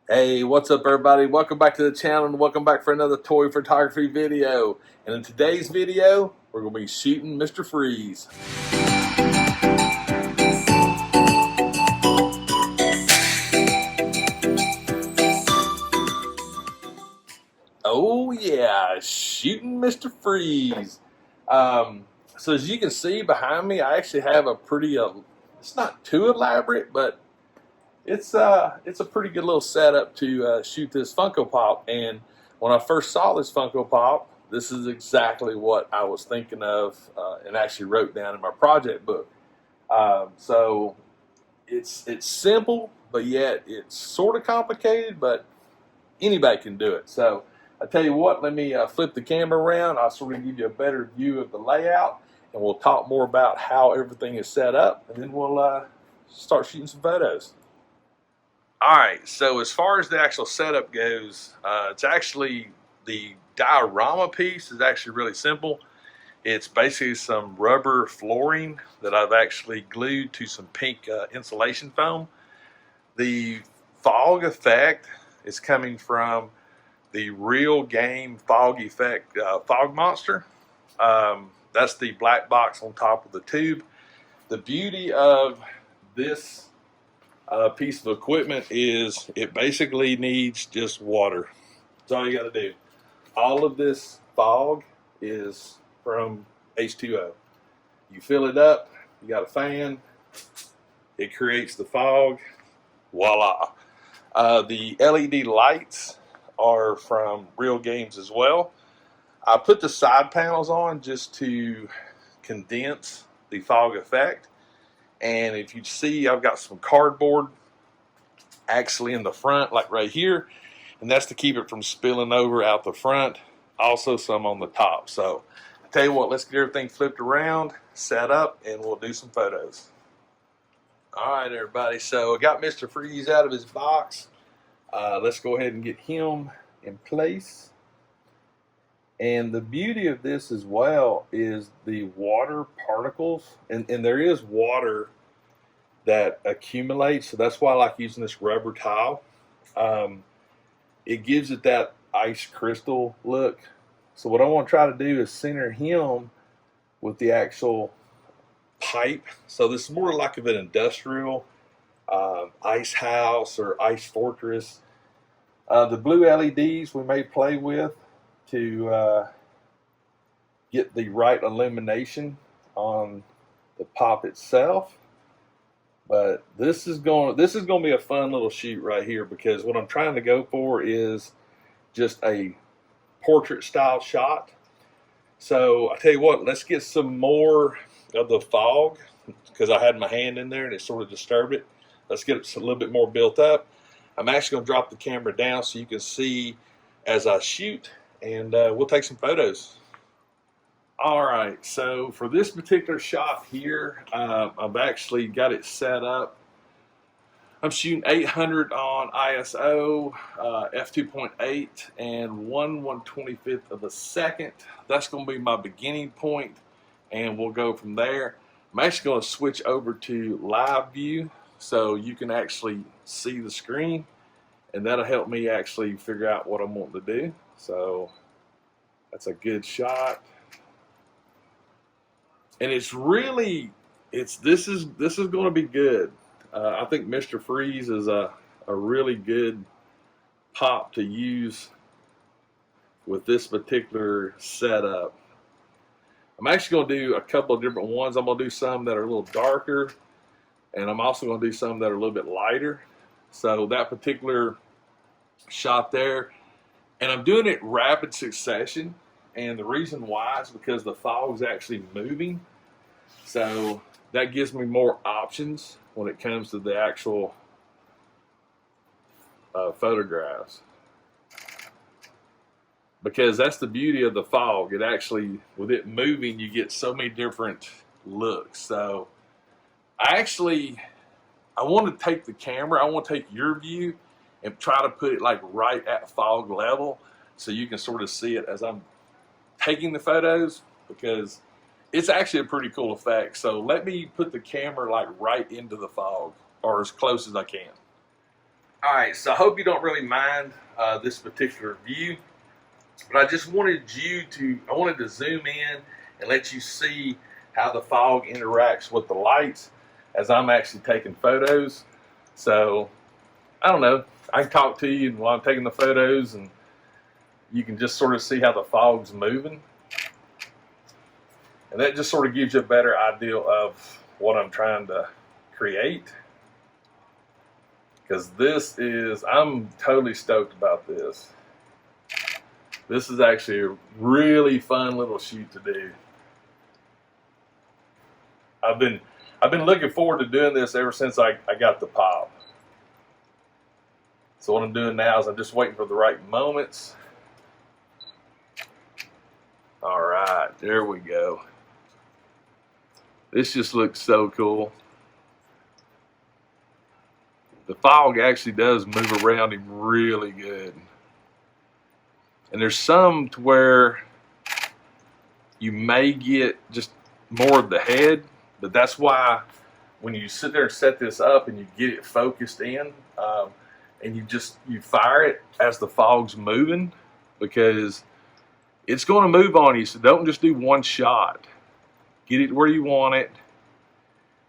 Hey, what's up everybody? Welcome back to the channel and welcome back for another toy photography video. And in today's video, we're going to be shooting Mr. Freeze. Oh yeah, shooting Mr. Freeze. So as you can see behind me, I actually have a pretty, it's not too elaborate, but it's a pretty good little setup to shoot this Funko Pop. And when I first saw this Funko Pop, this is exactly what I was thinking of and actually wrote down in my project book. So it's simple, but yet it's sort of complicated, but anybody can do it. So I tell you what, let me flip the camera around. I'll sort of give you a better view of the layout, and we'll talk more about how everything is set up, and then we'll start shooting some photos. All right, so as far as the actual setup goes, it's actually the diorama piece is actually really simple. It's basically some rubber flooring that I've actually glued to some pink insulation foam. The fog effect is coming from the Real Game Fog Effect Fog Monster. That's the black box on top of the tube. The beauty of this piece of equipment is it basically needs just water. That's all you got to do. All of this fog is from H2O. You fill it up, you got a fan, it creates the fog, voila. The LED lights are from Real Games as well. I put the side panels on just to condense the fog effect. And if you see, I've got some cardboard actually in the front, like right here, and that's to keep it from spilling over out the front. Also some on the top. So I tell you what, let's get everything flipped around, set up, and we'll do some photos. All right, everybody. So I got Mr. Freeze out of his box. Let's go ahead and get him in place. And the beauty of this as well is the water particles, and there is water that accumulates, so that's why I like using this rubber tile. It gives it that ice crystal look. So what I want to try to do is center him with the actual pipe. So this is more like of an industrial ice house or ice fortress. The blue LEDs we may play with to get the right illumination on the pop itself. But this is going to be a fun little shoot right here, because what I'm trying to go for is just a portrait style shot. So I tell you what, let's get some more of the fog, because I had my hand in there and it sort of disturbed it. Let's get it a little bit more built up. I'm actually going to drop the camera down so you can see as I shoot, and we'll take some photos. All right, so for this particular shot here, I've actually got it set up. I'm shooting 800 on ISO, f2.8, and 1/125th of a second. That's going to be my beginning point, and we'll go from there. I'm actually going to switch over to live view so you can actually see the screen, and that'll help me actually figure out what I'm wanting to do. So that's a good shot. And it's really, this is going to be good. I think Mr. Freeze is a really good pop to use with this particular setup. I'm actually going to do a couple of different ones. I'm going to do some that are a little darker, and I'm also going to do some that are a little bit lighter. So that particular shot there, and I'm doing it rapid succession. And the reason why is because the fog's actually moving. So that gives me more options when it comes to the actual photographs. Because that's the beauty of the fog. It actually, with it moving, you get so many different looks. So I want to take the camera, I want to take your view and try to put it like right at fog level so you can sort of see it as I'm taking the photos, because it's actually a pretty cool effect. So let me put the camera like right into the fog, or as close as I can. All right, so I hope you don't really mind this particular view, but I just wanted I wanted to zoom in and let you see how the fog interacts with the lights as I'm actually taking photos. So, I don't know, I can talk to you while I'm taking the photos, and you can just sort of see how the fog's moving. And that just sort of gives you a better idea of what I'm trying to create. Because I'm totally stoked about this. This is actually a really fun little shoot to do. I've been looking forward to doing this ever since I got the pop. So what I'm doing now is I'm just waiting for the right moments. All right, there we go. This just looks so cool. The fog actually does move around him really good. And there's some to where you may get just more of the head, but that's why when you sit there and set this up and you get it focused in, and you fire it as the fog's moving, because it's going to move on you. So don't just do one shot. Get it where you want it.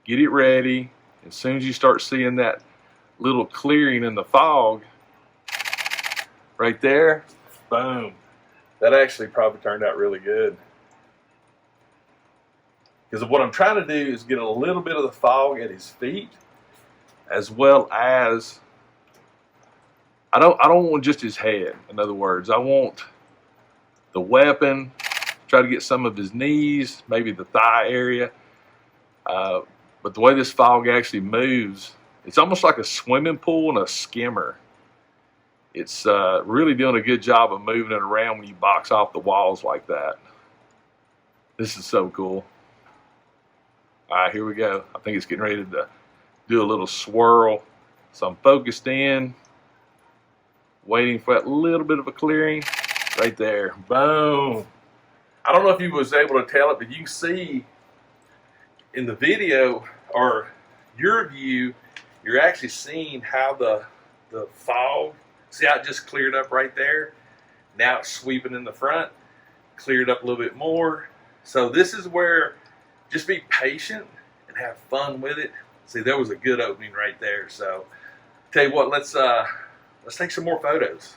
Get it ready. As soon as you start seeing that little clearing in the fog, right there, boom. That actually probably turned out really good. Because what I'm trying to do is get a little bit of the fog at his feet, as well as I don't want just his head. In other words, I want the weapon, try to get some of his knees, maybe the thigh area. But the way this fog actually moves, it's almost like a swimming pool and a skimmer. It's really doing a good job of moving it around when you box off the walls like that. This is so cool. All right, here we go. I think it's getting ready to do a little swirl. So I'm focused in, waiting for that little bit of a clearing. Right there, boom. I don't know if you was able to tell it, but you can see in the video, or your view, you're actually seeing how the fog, see how it just cleared up right there? Now it's sweeping in the front, cleared up a little bit more. So this is where, just be patient and have fun with it. See, there was a good opening right there. So tell you what, let's take some more photos.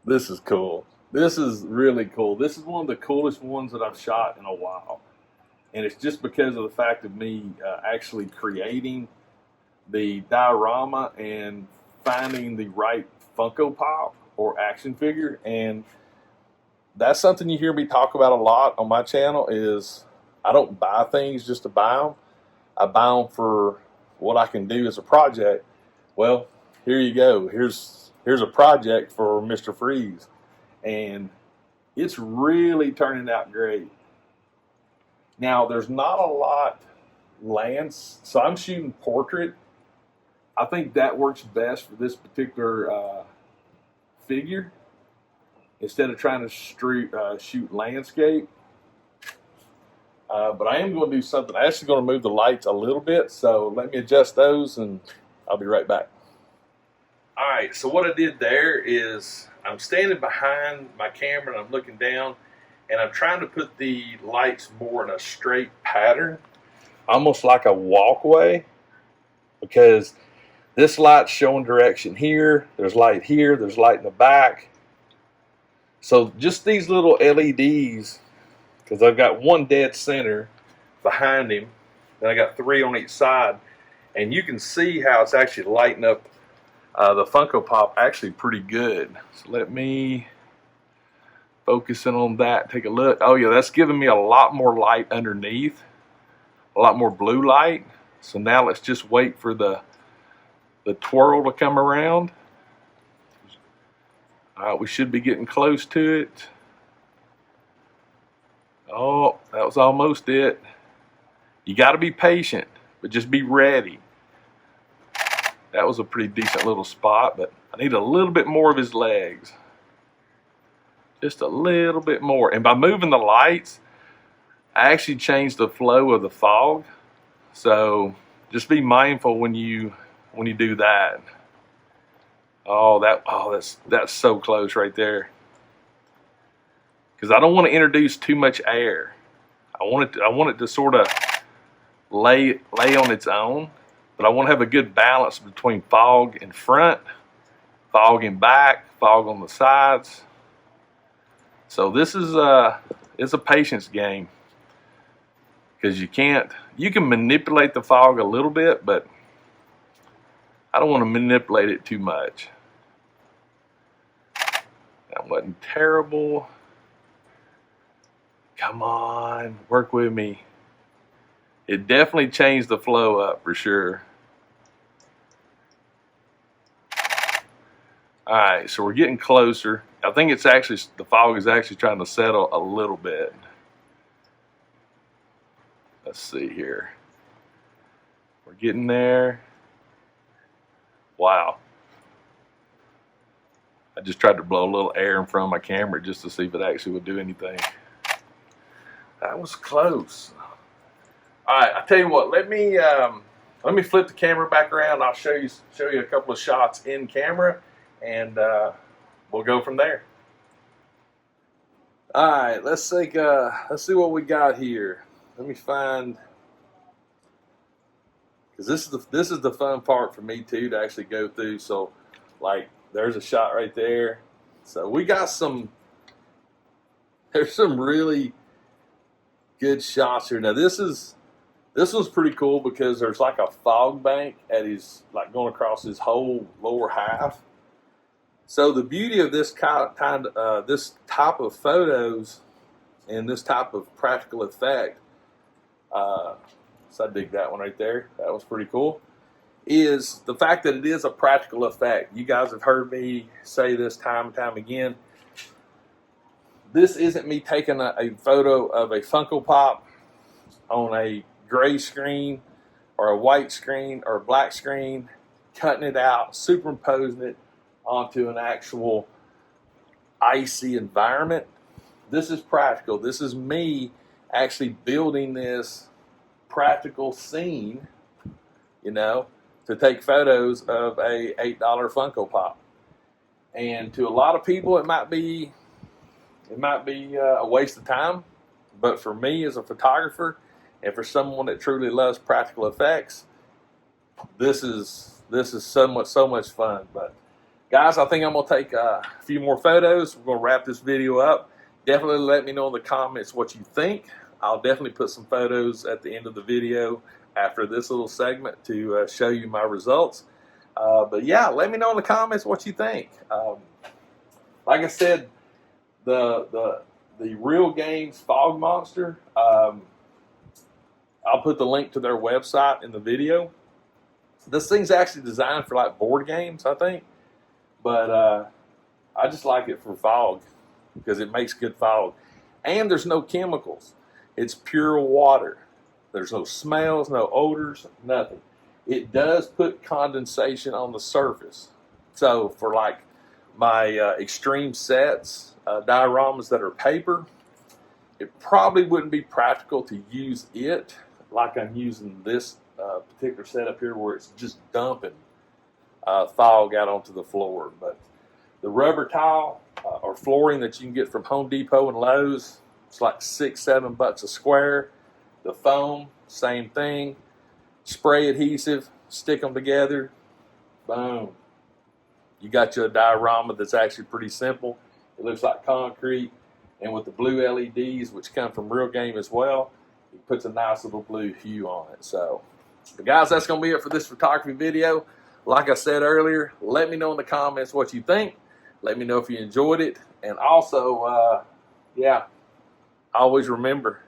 This is cool. This is really cool. This is one of the coolest ones that I've shot in a while. And it's just because of the fact of me actually creating the diorama and finding the right Funko Pop or action figure. And that's something you hear me talk about a lot on my channel, is I don't buy things just to buy them. I buy them for what I can do as a project. Well, here you go. Here's a project for Mr. Freeze. And it's really turning out great. Now, there's not a lot lands, so I'm shooting portrait. I think that works best for this particular figure, instead of trying to shoot landscape. But I am going to do something. I'm actually going to move the lights a little bit, so let me adjust those and I'll be right back. All right, so what I did there is I'm standing behind my camera and I'm looking down, and I'm trying to put the lights more in a straight pattern, almost like a walkway, because this light's showing direction here, there's light here, there's light in the back. So just these little LEDs, because I've got one dead center behind him, then I got 3 on each side, and you can see how it's actually lighting up the Funko Pop actually pretty good. So let me focus in on that, take a look. Oh yeah, that's giving me a lot more light underneath, a lot more blue light. So now let's just wait for the twirl to come around. All right, we should be getting close to it. Oh, that was almost it. You got to be patient, but just be ready. That was a pretty decent little spot, but I need a little bit more of his legs. Just a little bit more. And by moving the lights, I actually changed the flow of the fog. So just be mindful when you do that. Oh, that's so close right there. Because I don't want to introduce too much air. I want it to sort of lay on its own, but I want to have a good balance between fog in front, fog in back, fog on the sides. So this is it's a patience game, because you can manipulate the fog a little bit, but I don't want to manipulate it too much. That wasn't terrible. Come on, work with me. It definitely changed the flow up for sure. All right, so we're getting closer. I think it's actually, the fog is actually trying to settle a little bit. Let's see here. We're getting there. Wow. I just tried to blow a little air in front of my camera just to see if it actually would do anything. That was close. All right, I tell you what. Let me flip the camera back around. I'll show you a couple of shots in camera, and we'll go from there. All right, let's see what we got here. Let me find, because this is the fun part for me too, to actually go through. So, like, there's a shot right there. So we got there's some really good shots here. Now this was pretty cool, because there's like a fog bank like going across his whole lower half. So the beauty of this this type of photos and this type of practical effect, so I dig that one right there. That was pretty cool. Is the fact that it is a practical effect. You guys have heard me say this time and time again. This isn't me taking a photo of a Funko Pop on a gray screen or a white screen or a black screen, cutting it out, superimposing it onto an actual icy environment. This is practical. This is me actually building this practical scene, to take photos of a $8 Funko Pop. And to a lot of people, it might be a waste of time, but for me as a photographer, and for someone that truly loves practical effects, this is so much fun. But guys, I think I'm gonna take a few more photos. We're gonna wrap this video up. Definitely let me know in the comments what you think. I'll definitely put some photos at the end of the video after this little segment to show you my results. But yeah, let me know in the comments what you think. Like I said, the Real Games Fog Monster, I'll put the link to their website in the video. This thing's actually designed for like board games, I think, but I just like it for fog, because it makes good fog. And there's no chemicals. It's pure water. There's no smells, no odors, nothing. It does put condensation on the surface. So for like my extreme sets, dioramas that are paper, it probably wouldn't be practical to use it like I'm using this particular setup here, where it's just dumping fog out onto the floor. But the rubber tile or flooring that you can get from Home Depot and Lowe's, it's like $6-7 a square. The foam, same thing. Spray adhesive, stick them together, boom. You got you a diorama that's actually pretty simple. It looks like concrete, and with the blue LEDs, which come from Real Game as well, it puts a nice little blue hue on it. So, but guys, that's going to be it for this photography video. Like I said earlier, let me know in the comments what you think. Let me know if you enjoyed it. And also, yeah, always remember,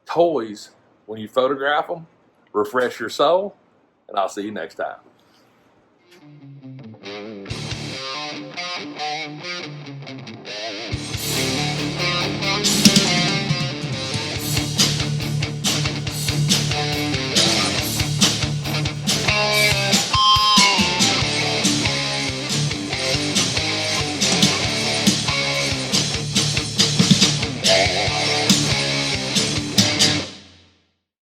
toys, when you photograph them, refresh your soul. And I'll see you next time.